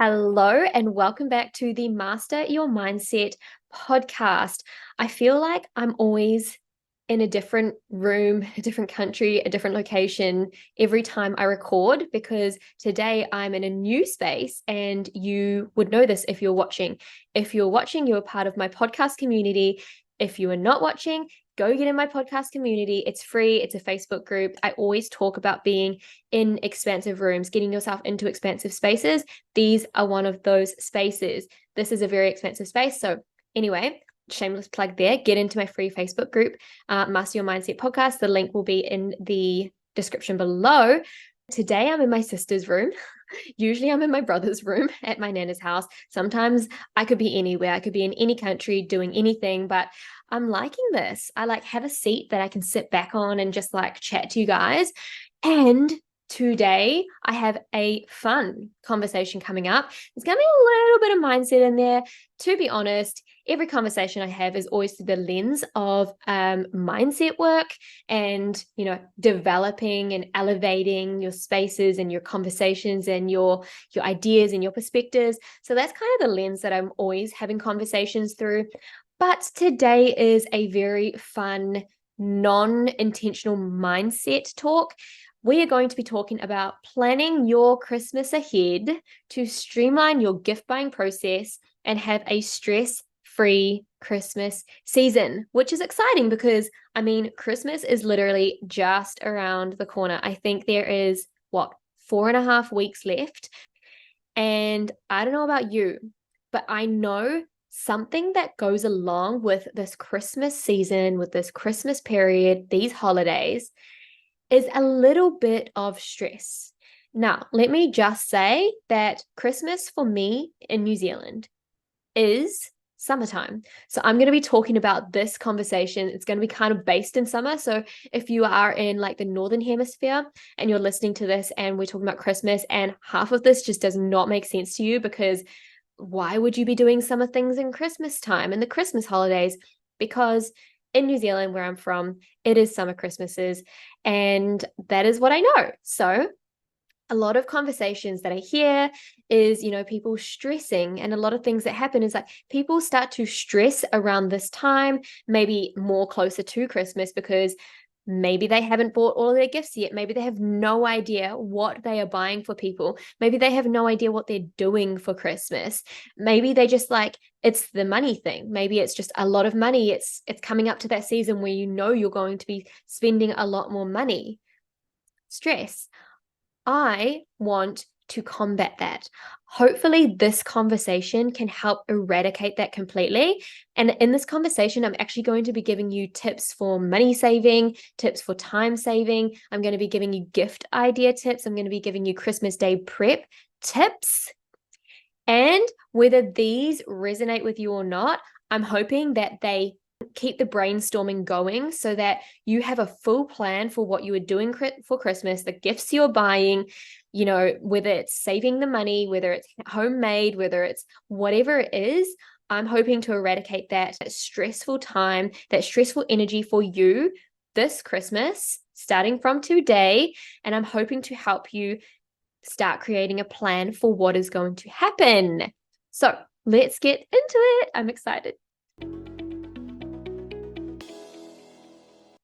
Hello, and welcome back to the Master Your Mindset podcast. I feel like I'm always in a different room, a different country, a different location every time I record because today I'm in a new space, and you would know this if you're watching. If you're watching, you're part of my podcast community. If you are not watching, go get in my podcast community. It's free. It's a Facebook group. I always talk about being in expansive rooms, getting yourself into expansive spaces. These are one of those spaces. This is a very expensive space. So anyway, shameless plug there. Get into my free Facebook group, Master Your Mindset Podcast. The link will be in the description below. Today I'm in my sister's room. Usually I'm in my brother's room at my nana's house. Sometimes I could be anywhere. I could be in any country doing anything, but I'm liking this. I have a seat that I can sit back on and just chat to you guys. And today I have a fun conversation coming up. There's going to be a little bit of mindset in there. To be honest, every conversation I have is always through the lens of mindset work and, developing and elevating your spaces and your conversations and your ideas and your perspectives. So that's kind of the lens that I'm always having conversations through. But today is a very fun, non-intentional mindset talk. We are going to be talking about planning your Christmas ahead to streamline your gift buying process and have a stress-free Christmas season, which is exciting because, Christmas is literally just around the corner. I think there is, 4.5 weeks left. And I don't know about you, but I know something that goes along with this Christmas season, with this Christmas period, these holidays, is a little bit of stress. Now, let me just say that Christmas for me in New Zealand is summertime. So I'm going to be talking about this conversation. It's going to be kind of based in summer. So if you are in the Northern Hemisphere and you're listening to this and we're talking about Christmas and half of this just does not make sense to you, because why would you be doing summer things in Christmas time and the Christmas holidays? Because in New Zealand, where I'm from, it is summer Christmases, and that is what I know. So a lot of conversations that I hear is, people stressing, and a lot of things that happen is people start to stress around this time, maybe more closer to Christmas, because maybe they haven't bought all their gifts yet. Maybe they have no idea what they are buying for people. Maybe they have no idea what they're doing for Christmas. Maybe they just it's the money thing. Maybe it's just a lot of money. It's coming up to that season where you're going to be spending a lot more money. Stress. I want to combat that. Hopefully this conversation can help eradicate that completely. And in this conversation, I'm actually going to be giving you tips for money saving, tips for time saving. I'm going to be giving you gift idea tips. I'm going to be giving you Christmas Day prep tips. And whether these resonate with you or not, I'm hoping that they keep the brainstorming going so that you have a full plan for what you are doing for Christmas, the gifts you're buying, whether it's saving the money, whether it's homemade, whether it's whatever it is. I'm hoping to eradicate that stressful time, that stressful energy for you this Christmas, starting from today. And I'm hoping to help you start creating a plan for what is going to happen. So let's get into it. I'm excited.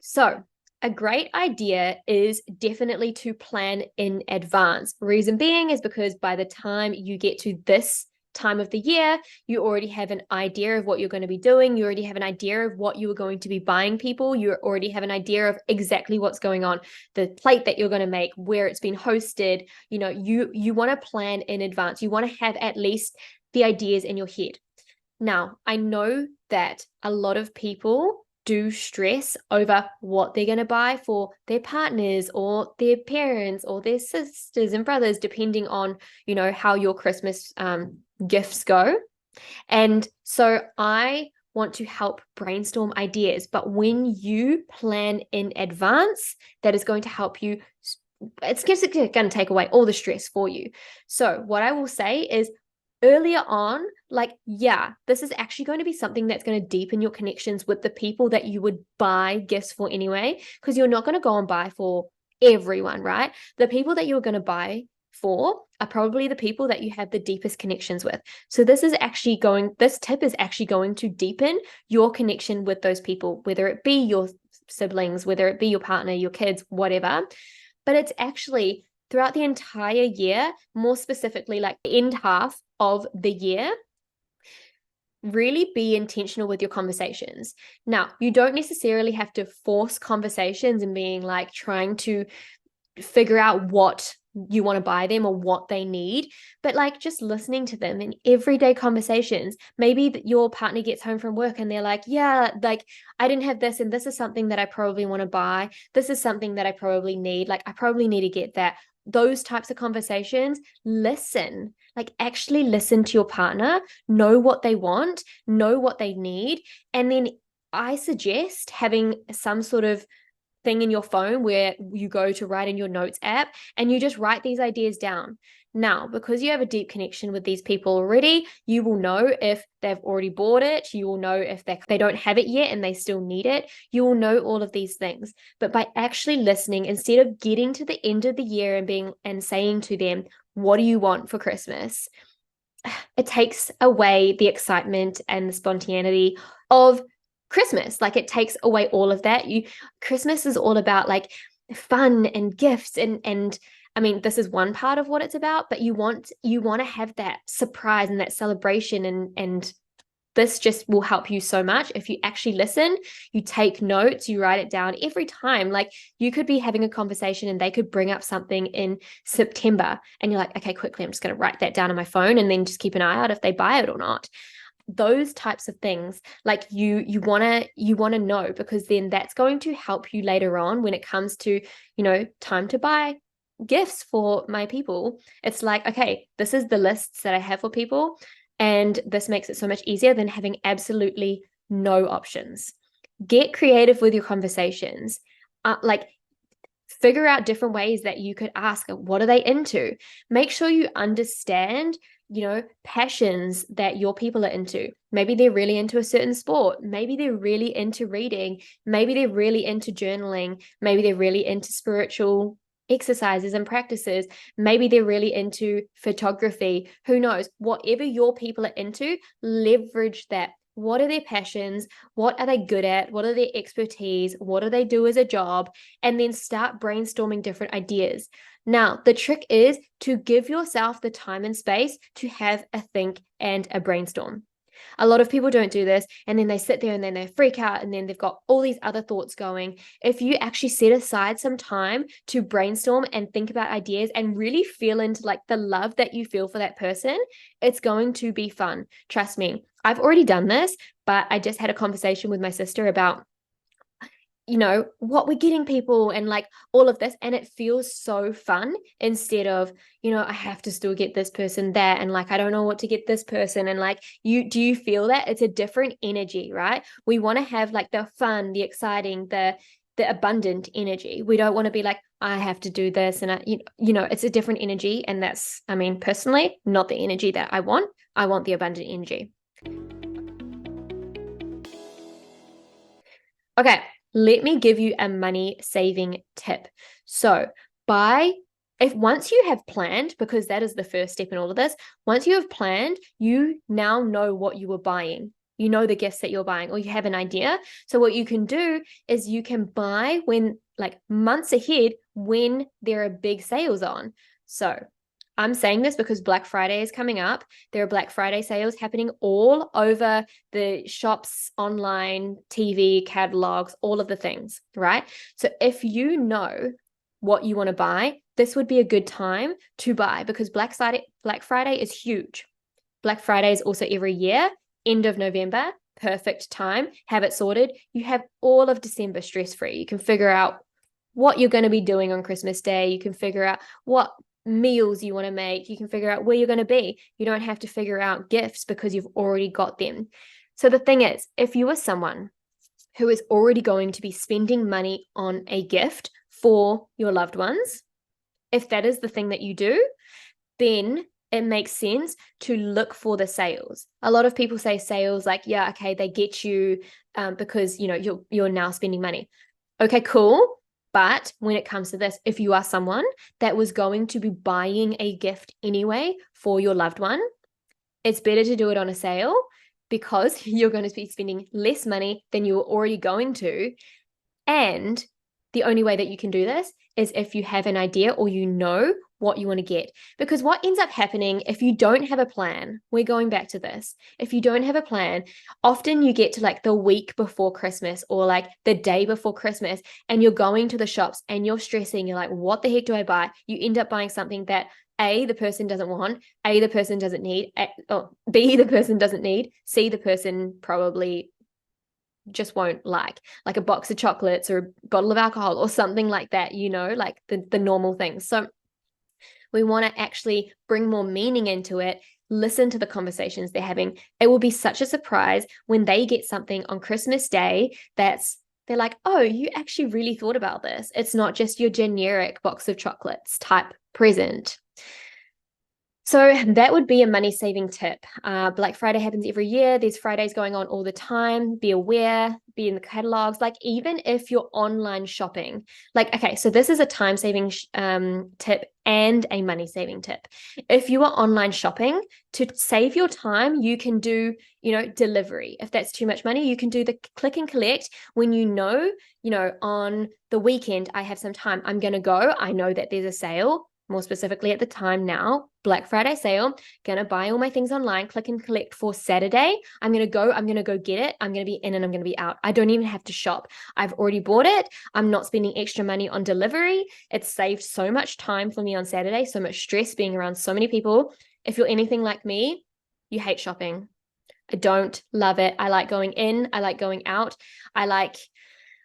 So a great idea is definitely to plan in advance. Reason being is because by the time you get to this time of the year, you already have an idea of what you're going to be doing. You already have an idea of what you are going to be buying people. You already have an idea of exactly what's going on, the plate that you're going to make, where it's been hosted. You want to plan in advance. You want to have at least the ideas in your head. Now, I know that a lot of people do stress over what they're going to buy for their partners or their parents or their sisters and brothers, depending on, how your Christmas gifts go. And so I want to help brainstorm ideas. But when you plan in advance, that is going to help you. It's going to take away all the stress for you. So what I will say is, earlier on, this is actually going to be something that's going to deepen your connections with the people that you would buy gifts for anyway, because you're not going to go and buy for everyone, right? The people that you're going to buy for are probably the people that you have the deepest connections with. So this tip is actually going to deepen your connection with those people, whether it be your siblings, whether it be your partner, your kids, whatever. But it's actually throughout the entire year, more specifically, like the end half of the year, really be intentional with your conversations. Now, you don't necessarily have to force conversations and being like trying to figure out what you want to buy them or what they need, but like just listening to them in everyday conversations. Maybe your partner gets home from work and they're like, yeah, like I didn't have this and this is something that I probably want to buy. This is something that I probably need. Like I probably need to get that. Those types of conversations, listen, like actually listen to your partner, know what they want, know what they need. And then I suggest having some sort of thing in your phone where you go to write in your notes app and you just write these ideas down. Now, because you have a deep connection with these people already, you will know if they've already bought it. You will know if they don't have it yet and they still need it. You will know all of these things. But by actually listening, instead of getting to the end of the year and saying to them, what do you want for Christmas? It takes away the excitement and the spontaneity of Christmas. Like it takes away all of that. Christmas is all about like fun and gifts and I mean, this is one part of what it's about, but you want to have that surprise and that celebration and this just will help you so much if you actually listen, you take notes, you write it down every time. Like you could be having a conversation and they could bring up something in September and you're like, okay, quickly, I'm just going to write that down on my phone and then just keep an eye out if they buy it or not. Those types of things, like you want to know, because then that's going to help you later on when it comes to, time to buy gifts for my people. It's like, okay, this is the lists that I have for people. And this makes it so much easier than having absolutely no options. Get creative with your conversations. Like figure out different ways that you could ask, what are they into? Make sure you understand, passions that your people are into. Maybe they're really into a certain sport. Maybe they're really into reading. Maybe they're really into journaling. Maybe they're really into spiritual exercises and practices. Maybe they're really into photography. Who knows? Whatever your people are into, leverage that. What are their passions? What are they good at? What are their expertise? What do they do as a job? And then start brainstorming different ideas. Now, the trick is to give yourself the time and space to have a think and a brainstorm. A lot of people don't do this, and then they sit there and then they freak out and then they've got all these other thoughts going. If you actually set aside some time to brainstorm and think about ideas and really feel into like the love that you feel for that person, it's going to be fun. Trust me, I've already done this, but I just had a conversation with my sister about what we're getting people and like all of this, and it feels so fun instead of I have to still get this person that, and like I don't know what to get this person, and like do you feel that it's a different energy, right? We want to have like the fun, the exciting, the abundant energy. We don't want to be like, I have to do this, and it's a different energy, and that's, I mean, personally, not the energy that I want. I want the abundant energy. Okay, let me give you a money saving tip. So once you have planned, because that is the first step in all of this, once you have planned, you now know what you are buying. You know the gifts that you're buying, or you have an idea. So what you can do is you can buy when like months ahead when there are big sales on. So I'm saying this because Black Friday is coming up. There are Black Friday sales happening all over the shops, online, TV, catalogs, all of the things, right? So if you know what you want to buy, this would be a good time to buy, because Black Friday is huge. Black Friday is also every year, end of November, perfect time, have it sorted. You have all of December stress-free. You can figure out what you're going to be doing on Christmas Day. You can figure out what meals you want to make. You can figure out where you're going to be. You don't have to figure out gifts because you've already got them. So the thing is, if you are someone who is already going to be spending money on a gift for your loved ones, if that is the thing that you do, then it makes sense to look for the sales. A lot of people say sales like, yeah, okay, they get you because you're now spending money. Okay, cool. But when it comes to this, if you are someone that was going to be buying a gift anyway for your loved one, it's better to do it on a sale because you're going to be spending less money than you were already going to. And the only way that you can do this is if you have an idea or you know what you want to get. Because what ends up happening if you don't have a plan, we're going back to this. If you don't have a plan, often you get to like the week before Christmas or like the day before Christmas and you're going to the shops and you're stressing. You're like, what the heck do I buy? You end up buying something that A, the person doesn't want, A, the person doesn't need, B, the person doesn't need, C, the person probably just won't like a box of chocolates or a bottle of alcohol or something like that, like the normal things. So we want to actually bring more meaning into it. Listen to the conversations they're having. It will be such a surprise when they get something on Christmas Day they're like, oh, you actually really thought about this. It's not just your generic box of chocolates type present. So that would be a money saving tip. Black Friday happens every year. There's Fridays going on all the time. Be aware, be in the catalogs. Like even if you're online shopping, okay, so this is a time saving tip and a money saving tip. If you are online shopping, to save your time, you can do, delivery. If that's too much money, you can do the click and collect when on the weekend, I have some time. I'm going to go. I know that there's a sale. More specifically at the time now, Black Friday sale, gonna buy all my things online, click and collect for Saturday. I'm gonna go get it. I'm gonna be in and I'm gonna be out. I don't even have to shop. I've already bought it. I'm not spending extra money on delivery. It's saved so much time for me on Saturday, so much stress being around so many people. If you're anything like me, you hate shopping. I don't love it. I like going in, I like going out.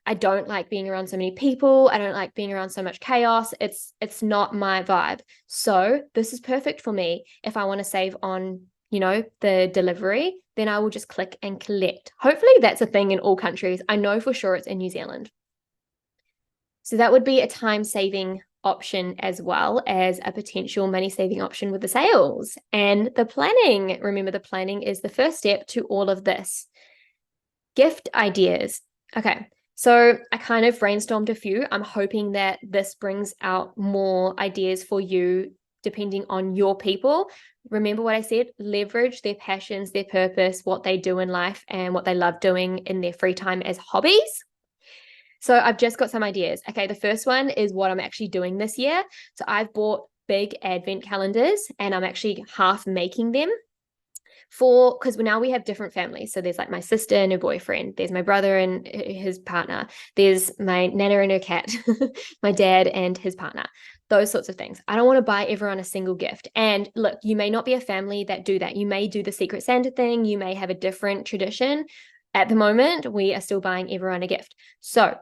I don't like being around so many people. I don't like being around so much chaos. It's not my vibe. So this is perfect for me. If I want to save on, the delivery, then I will just click and collect. Hopefully that's a thing in all countries. I know for sure it's in New Zealand. So that would be a time saving option as well as a potential money saving option with the sales and the planning. Remember, the planning is the first step to all of this. Gift ideas. Okay. So I kind of brainstormed a few. I'm hoping that this brings out more ideas for you depending on your people. Remember what I said, leverage their passions, their purpose, what they do in life and what they love doing in their free time as hobbies. So I've just got some ideas. Okay, the first one is what I'm actually doing this year. So I've bought big advent calendars and I'm actually half making them. Because now we have different families. So there's like my sister and her boyfriend. There's my brother and his partner. There's my nana and her cat, my dad and his partner, those sorts of things. I don't want to buy everyone a single gift. And look, you may not be a family that do that. You may do the Secret Santa thing. You may have a different tradition. At the moment, we are still buying everyone a gift. So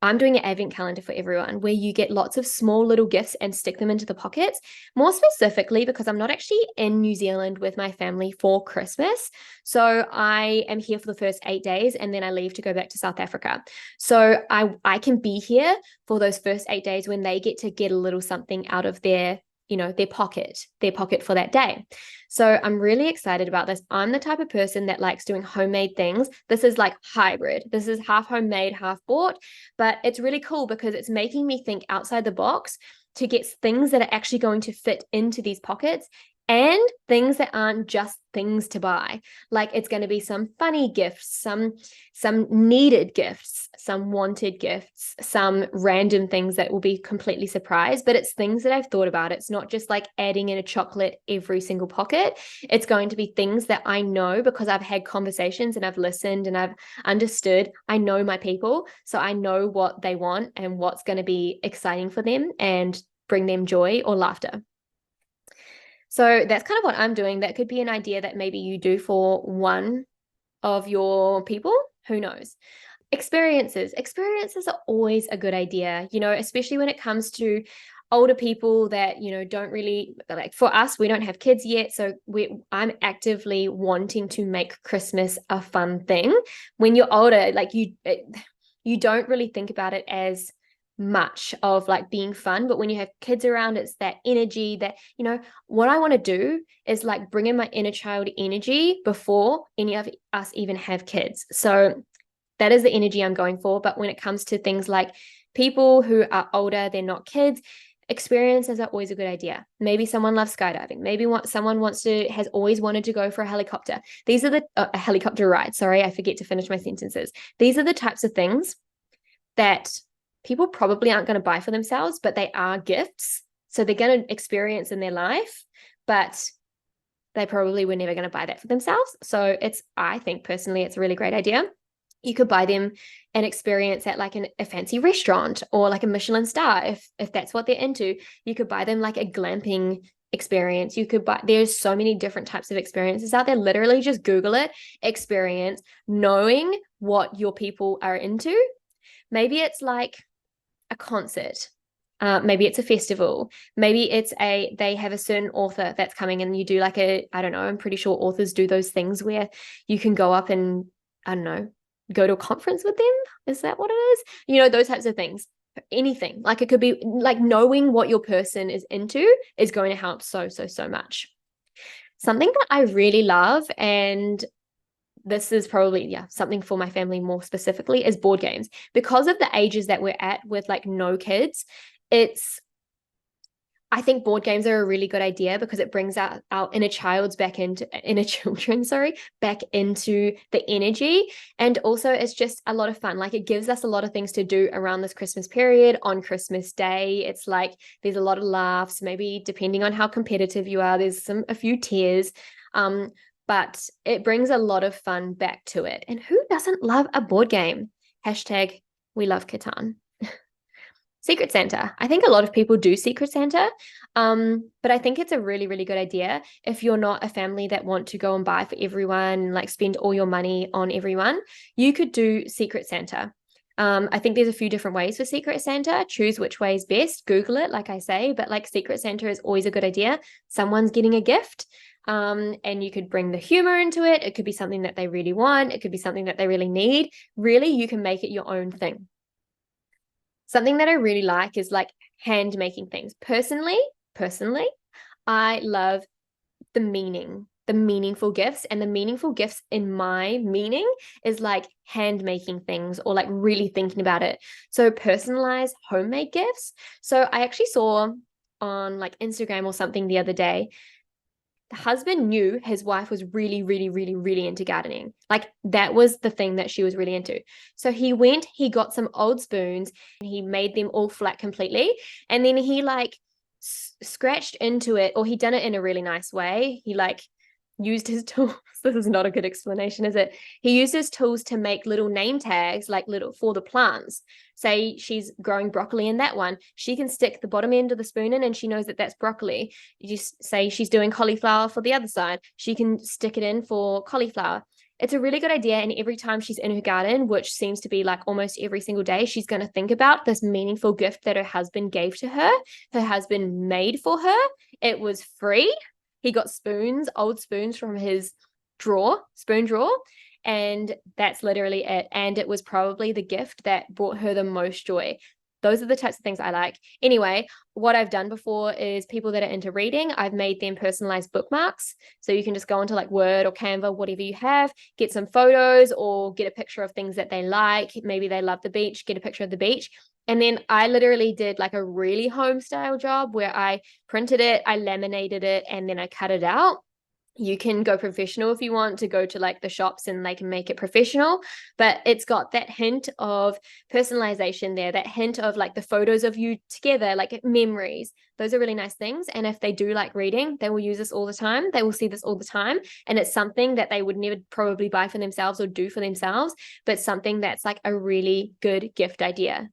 I'm doing an advent calendar for everyone where you get lots of small little gifts and stick them into the pockets. More specifically, because I'm not actually in New Zealand with my family for Christmas. So I am here for the first 8 days and then I leave to go back to South Africa. So I can be here for those first 8 days when they get to get a little something out of their pocket for that day. So I'm really excited about this. I'm the type of person that likes doing homemade things. This is like hybrid. This is half homemade, half bought, but it's really cool because it's making me think outside the box to get things that are actually going to fit into these pockets and things that aren't just things to buy. Like it's going to be some funny gifts, some needed gifts, some wanted gifts, some random things that will be completely surprise, but it's things that I've thought about. It's not just like adding in a chocolate every single pocket. It's going to be things that I know because I've had conversations and I've listened and I've understood. I know my people, so I know what they want and what's going to be exciting for them and bring them joy or laughter. So that's kind of what I'm doing. That could be an idea that maybe you do for one of your people. Who knows? Experiences are always a good idea, especially when it comes to older people that, don't really like. For us, we don't have kids yet. So I'm actively wanting to make Christmas a fun thing. When you're older, like you don't really think about it as much of like being fun, but when you have kids around, it's that energy that, what I want to do is like bring in my inner child energy before any of us even have kids. So that is the energy I'm going for. But when it comes to things like People who are older, they're not kids, experiences are always a good idea. Maybe someone loves skydiving. Maybe someone has always wanted to go for a helicopter. These are a helicopter ride. Sorry, I forget to finish my sentences. These are the types of things that people probably aren't going to buy for themselves, but they are gifts. So they're going to experience in their life, but they probably were never going to buy that for themselves. So I think personally, it's a really great idea. You could buy them an experience at like a fancy restaurant or like a Michelin star if that's what they're into. You could buy them like a glamping experience. There's so many different types of experiences out there. Literally just Google it, experience, knowing what your people are into. Maybe it's like a concert. Maybe it's a festival. Maybe they have a certain author that's coming and you do like I don't know, I'm pretty sure authors do those things where you can go up and, I don't know, go to a conference with them. Is that what it is? You know, those types of things. Anything. Like it could be like knowing what your person is into is going to help so much. Something that I really love, and this is probably, something for my family more specifically, is board games. Because of the ages that we're at with like no kids, I think board games are a really good idea because it brings our inner children back into the energy. And also it's just a lot of fun. Like it gives us a lot of things to do around this Christmas period. On Christmas Day, it's like there's a lot of laughs, maybe depending on how competitive you are, there's a few tears. But it brings a lot of fun back to it. And who doesn't love a board game? # we love Catan. Secret Santa. I think a lot of people do Secret Santa, but I think it's a really, really good idea if you're not a family that want to go and buy for everyone, like spend all your money on everyone. You could do Secret Santa. I think there's a few different ways for Secret Santa. Choose which way is best. Google it, like I say, but like Secret Santa is always a good idea. Someone's getting a gift. And you could bring the humor into it. It could be something that they really want. It could be something that they really need. Really, you can make it your own thing. Something that I really like is like hand making things. Personally, I love the meaningful gifts, and the meaningful gifts in my meaning is like hand making things or like really thinking about it. So personalized homemade gifts. So I actually saw on like Instagram or something the other day, the husband knew his wife was really, really, really, really into gardening. Like that was the thing that she was really into. So he got some old spoons and he made them all flat completely. And then he like scratched into it, or he done it in a really nice way. He like used his tools. This is not a good explanation, is it? He used his tools to make little name tags, like little for the plants. Say she's growing broccoli in that one, she can stick the bottom end of the spoon in and she knows that that's broccoli. You just say she's doing cauliflower for the other side, she can stick it in for cauliflower. It's a really good idea. And every time she's in her garden, which seems to be like almost every single day, she's going to think about this meaningful gift that her husband gave to her. Her husband made for her. It was free. He got old spoons from his spoon drawer, and that's literally it. And it was probably the gift that brought her the most joy. Those are the types of things I like. Anyway, what I've done before is people that are into reading, I've made them personalized bookmarks. So you can just go into like Word or Canva, whatever you have, get some photos or get a picture of things that they like. Maybe they love the beach, get a picture of the beach. And then I literally did like a really home style job where I printed it, I laminated it, and then I cut it out. You can go professional if you want to go to like the shops and they can make it professional, but it's got that hint of personalization there, that hint of like the photos of you together, like memories. Those are really nice things. And if they do like reading, they will use this all the time. They will see this all the time. And it's something that they would never probably buy for themselves or do for themselves, but something that's like a really good gift idea.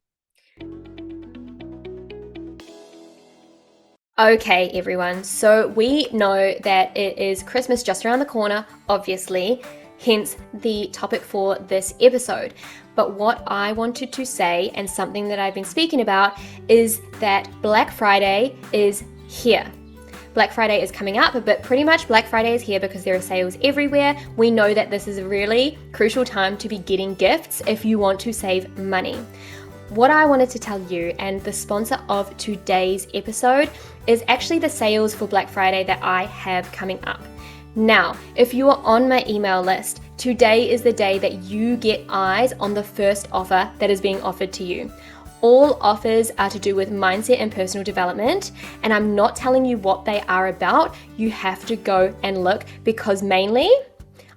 Okay, everyone, so we know that it is Christmas just around the corner, obviously, hence the topic for this episode. But what I wanted to say, and something that I've been speaking about, is that Black Friday is here. Black Friday is coming up, but pretty much Black Friday is here because there are sales everywhere. We know that this is a really crucial time to be getting gifts if you want to save money. What I wanted to tell you, and the sponsor of today's episode, is actually the sales for Black Friday that I have coming up. Now, if you are on my email list, today is the day that you get eyes on the first offer that is being offered to you. All offers are to do with mindset and personal development, and I'm not telling you what they are about. You have to go and look, because mainly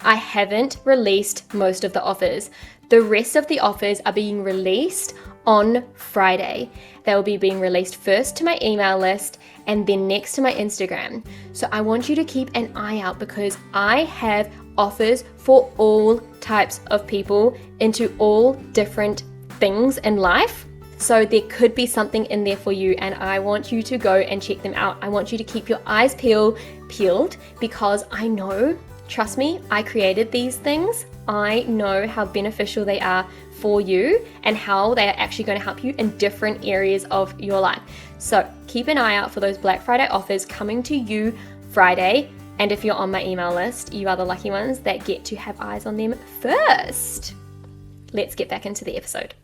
I haven't released most of the offers. The rest of the offers are being released on Friday. They will be being released first to my email list and then next to my Instagram. So I want you to keep an eye out, because I have offers for all types of people into all different things in life. So there could be something in there for you, and I want you to go and check them out. I want you to keep your eyes peeled, because I know, trust me, I created these things. I know how beneficial they are for you and how they are actually going to help you in different areas of your life. So keep an eye out for those Black Friday offers coming to you Friday. And if you're on my email list, you are the lucky ones that get to have eyes on them first. Let's get back into the episode.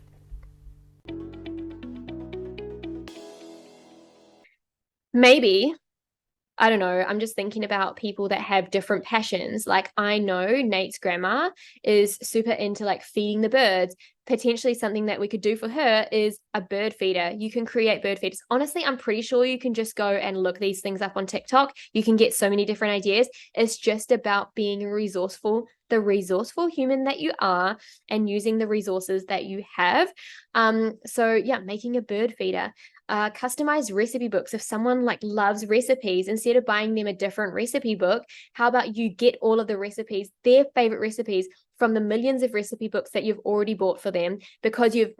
Maybe, I don't know, I'm just thinking about people that have different passions. Like, I know Nate's grandma is super into like feeding the birds. Potentially something that we could do for her is a bird feeder. You can create bird feeders. Honestly, I'm pretty sure you can just go and look these things up on TikTok. You can get so many different ideas. It's just about being resourceful, the resourceful human that you are, and using the resources that you have. So yeah, making a bird feeder. Customized recipe books. If someone like loves recipes, instead of buying them a different recipe book, how about you get all of the recipes, their favorite recipes, from the millions of recipe books that you've already bought for them, because you've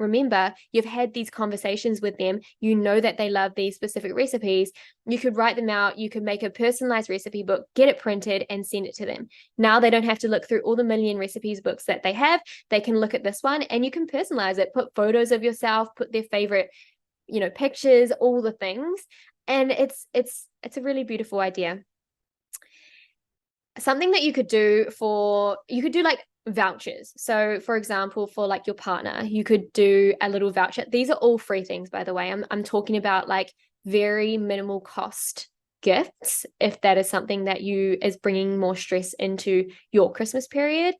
had these conversations with them. You know that they love these specific recipes. You could write them out. You could make a personalized recipe book, get it printed, and send it to them. Now they don't have to look through all the million recipes books that they have. They can look at this one, and you can personalize it, put photos of yourself, put their favorite, pictures, all the things. And it's a really beautiful idea. Something that you could do like vouchers. So for example, for like your partner, you could do a little voucher. These are all free things, by the way. I'm talking about like very minimal cost gifts, if that is something that is bringing more stress into your Christmas period.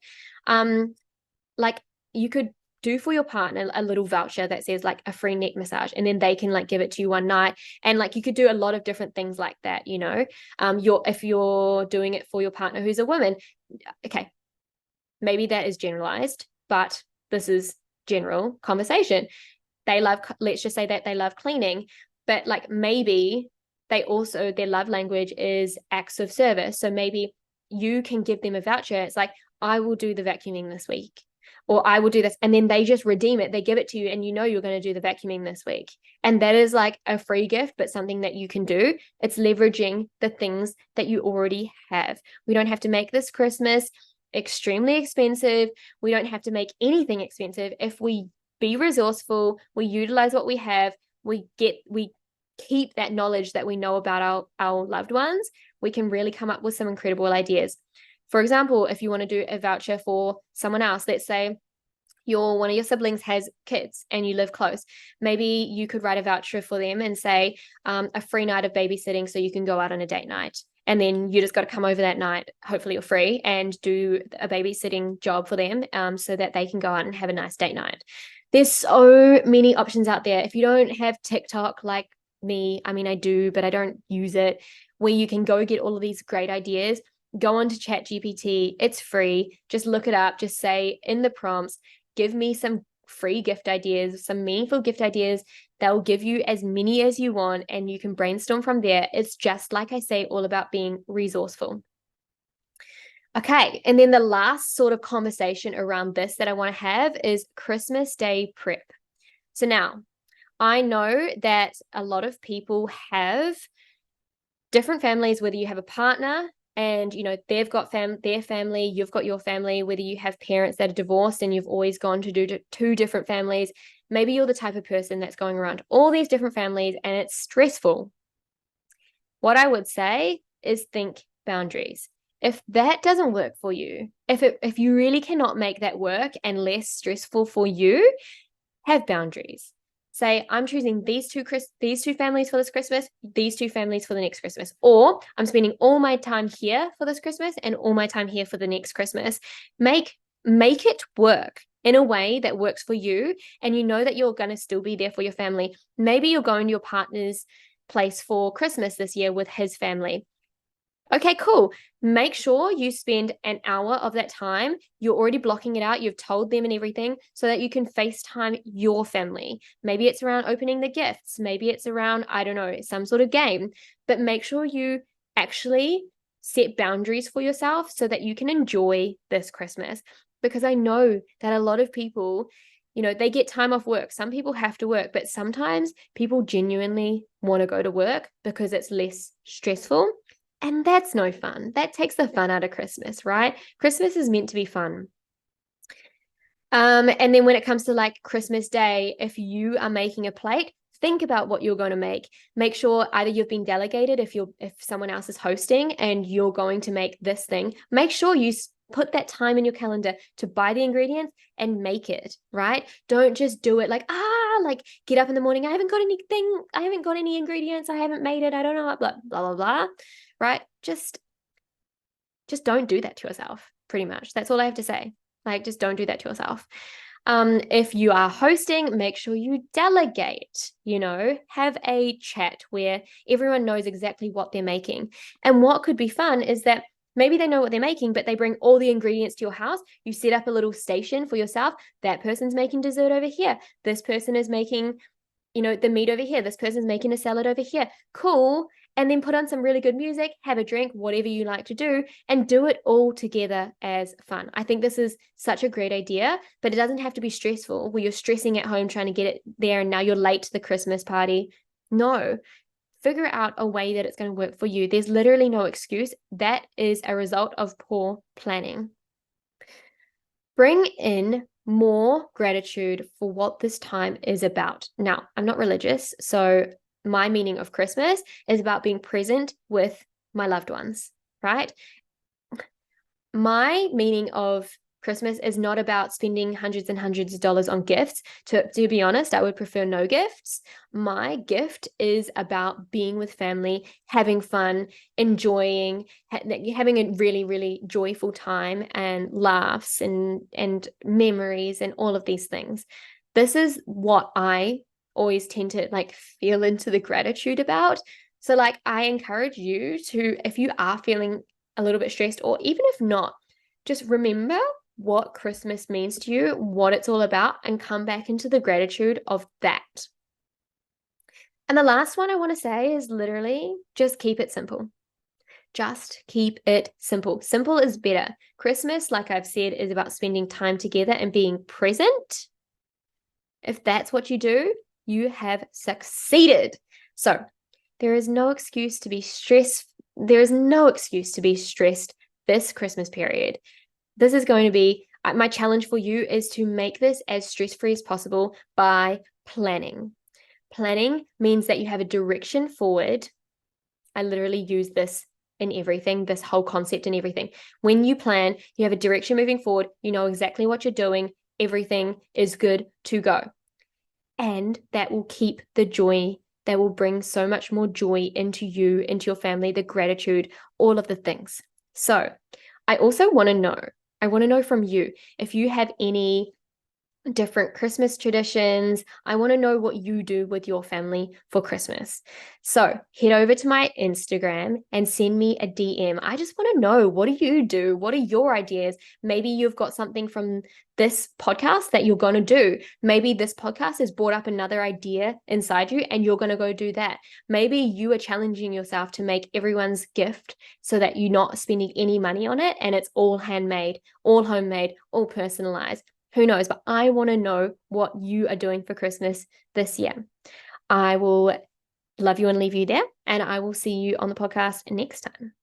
Like you could do for your partner a little voucher that says like a free neck massage, and then they can like give it to you one night. And like you could do a lot of different things like that. If you're doing it for your partner who's a woman, okay, maybe that is generalized, but this is general conversation. Let's just say that they love cleaning, but like maybe their love language is acts of service. So maybe you can give them a voucher. It's like, I will do the vacuuming this week, or I will do this. And then they just redeem it. They give it to you, and you're going to do the vacuuming this week. And that is like a free gift, but something that you can do. It's leveraging the things that you already have. We don't have to make this Christmas extremely expensive. We don't have to make anything expensive. If we be resourceful, we utilize what we have, we keep that knowledge that we know about our loved ones, we can really come up with some incredible ideas. For example, if you want to do a voucher for someone else, let's say one of your siblings has kids and you live close, maybe you could write a voucher for them and say a free night of babysitting, so you can go out on a date night. And then you just got to come over that night, hopefully you're free, and do a babysitting job for them, so that they can go out and have a nice date night. There's so many options out there. If you don't have TikTok like me, I mean, I do, but I don't use it, where you can go get all of these great ideas, go on to ChatGPT. It's free. Just look it up. Just say in the prompts, give me some free gift ideas, some meaningful gift ideas. They'll give you as many as you want, and you can brainstorm from there. It's just, like I say, all about being resourceful. Okay, and then the last sort of conversation around this that I want to have is Christmas Day prep. So now, I know that a lot of people have different families, whether you have a partner and they've got their family, you've got your family, whether you have parents that are divorced and you've always gone to do two different families. Maybe you're the type of person that's going around all these different families and it's stressful. What I would say is think boundaries. If that doesn't work for you, if you really cannot make that work and less stressful for you, have boundaries. Say, I'm choosing these two families for this Christmas, these two families for the next Christmas, or I'm spending all my time here for this Christmas and all my time here for the next Christmas. Make it work. in a way that works for you, and you know that you're going to still be there for your family. Maybe you're going to your partner's place for Christmas this year with his family. Okay, cool. Make sure you spend an hour of that time. You're already blocking it out. You've told them and everything so that you can FaceTime your family. Maybe it's around opening the gifts. Maybe it's around, I don't know, some sort of game. But make sure you actually set boundaries for yourself so that you can enjoy this Christmas. Because I know that a lot of people, they get time off work. Some people have to work, but sometimes people genuinely want to go to work because it's less stressful. And that's no fun. That takes the fun out of Christmas, right? Christmas is meant to be fun. And then when it comes to like Christmas Day, if you are making a plate, think about what you're going to make. Make sure either you've been delegated if someone else is hosting and you're going to make this thing. Make sure you put that time in your calendar to buy the ingredients and make it, right? Don't just do it like get up in the morning. I haven't got anything. I haven't got any ingredients. I haven't made it. I don't know. Blah, blah, blah, blah. Right? Just don't do that to yourself, pretty much. That's all I have to say. Like, just don't do that to yourself. If you are hosting, make sure you delegate, have a chat where everyone knows exactly what they're making. And what could be fun is that maybe they know what they're making, but they bring all the ingredients to your house. You set up a little station for yourself. That person's making dessert over here. This person is making, the meat over here. This person's making a salad over here. Cool. And then put on some really good music, have a drink, whatever you like to do, and do it all together as fun. I think this is such a great idea, but it doesn't have to be stressful where you're stressing at home trying to get it there and now you're late to the Christmas party. No, figure out a way that it's going to work for you. There's literally no excuse. That is a result of poor planning. Bring in more gratitude for what this time is about. Now, I'm not religious, so my meaning of Christmas is about being present with my loved ones, right? My meaning of Christmas is not about spending hundreds and hundreds of dollars on gifts. To be honest, I would prefer no gifts. My gift is about being with family, having fun, enjoying, having a really, really joyful time and laughs and memories and all of these things. This is what I always tend to feel into the gratitude about. So I encourage you to, if you are feeling a little bit stressed, or even if not, just remember what Christmas means to you, what it's all about, and come back into the gratitude of that. And the last one I want to say is literally just keep it simple. Just keep it simple. Simple is better. Christmas, like I've said, is about spending time together and being present. If that's what you do, you have succeeded. So there is no excuse to be stressed. There is no excuse to be stressed this Christmas period. This is going to be, my challenge for you is to make this as stress-free as possible by planning. Planning means that you have a direction forward. I literally use this in everything, this whole concept in everything. When you plan, you have a direction moving forward. You know exactly what you're doing. Everything is good to go. And that will keep the joy, that will bring so much more joy into you, into your family, the gratitude, all of the things. So I also want to know from you, if you have any different Christmas traditions. I want to know what you do with your family for Christmas. So head over to my Instagram and send me a DM. I just want to know, what do you do? What are your ideas? Maybe you've got something from this podcast that you're going to do. Maybe this podcast has brought up another idea inside you and you're going to go do that. Maybe you are challenging yourself to make everyone's gift so that you're not spending any money on it and it's all handmade, all homemade, all personalized. Who knows? But I want to know what you are doing for Christmas this year. I will love you and leave you there, and I will see you on the podcast next time.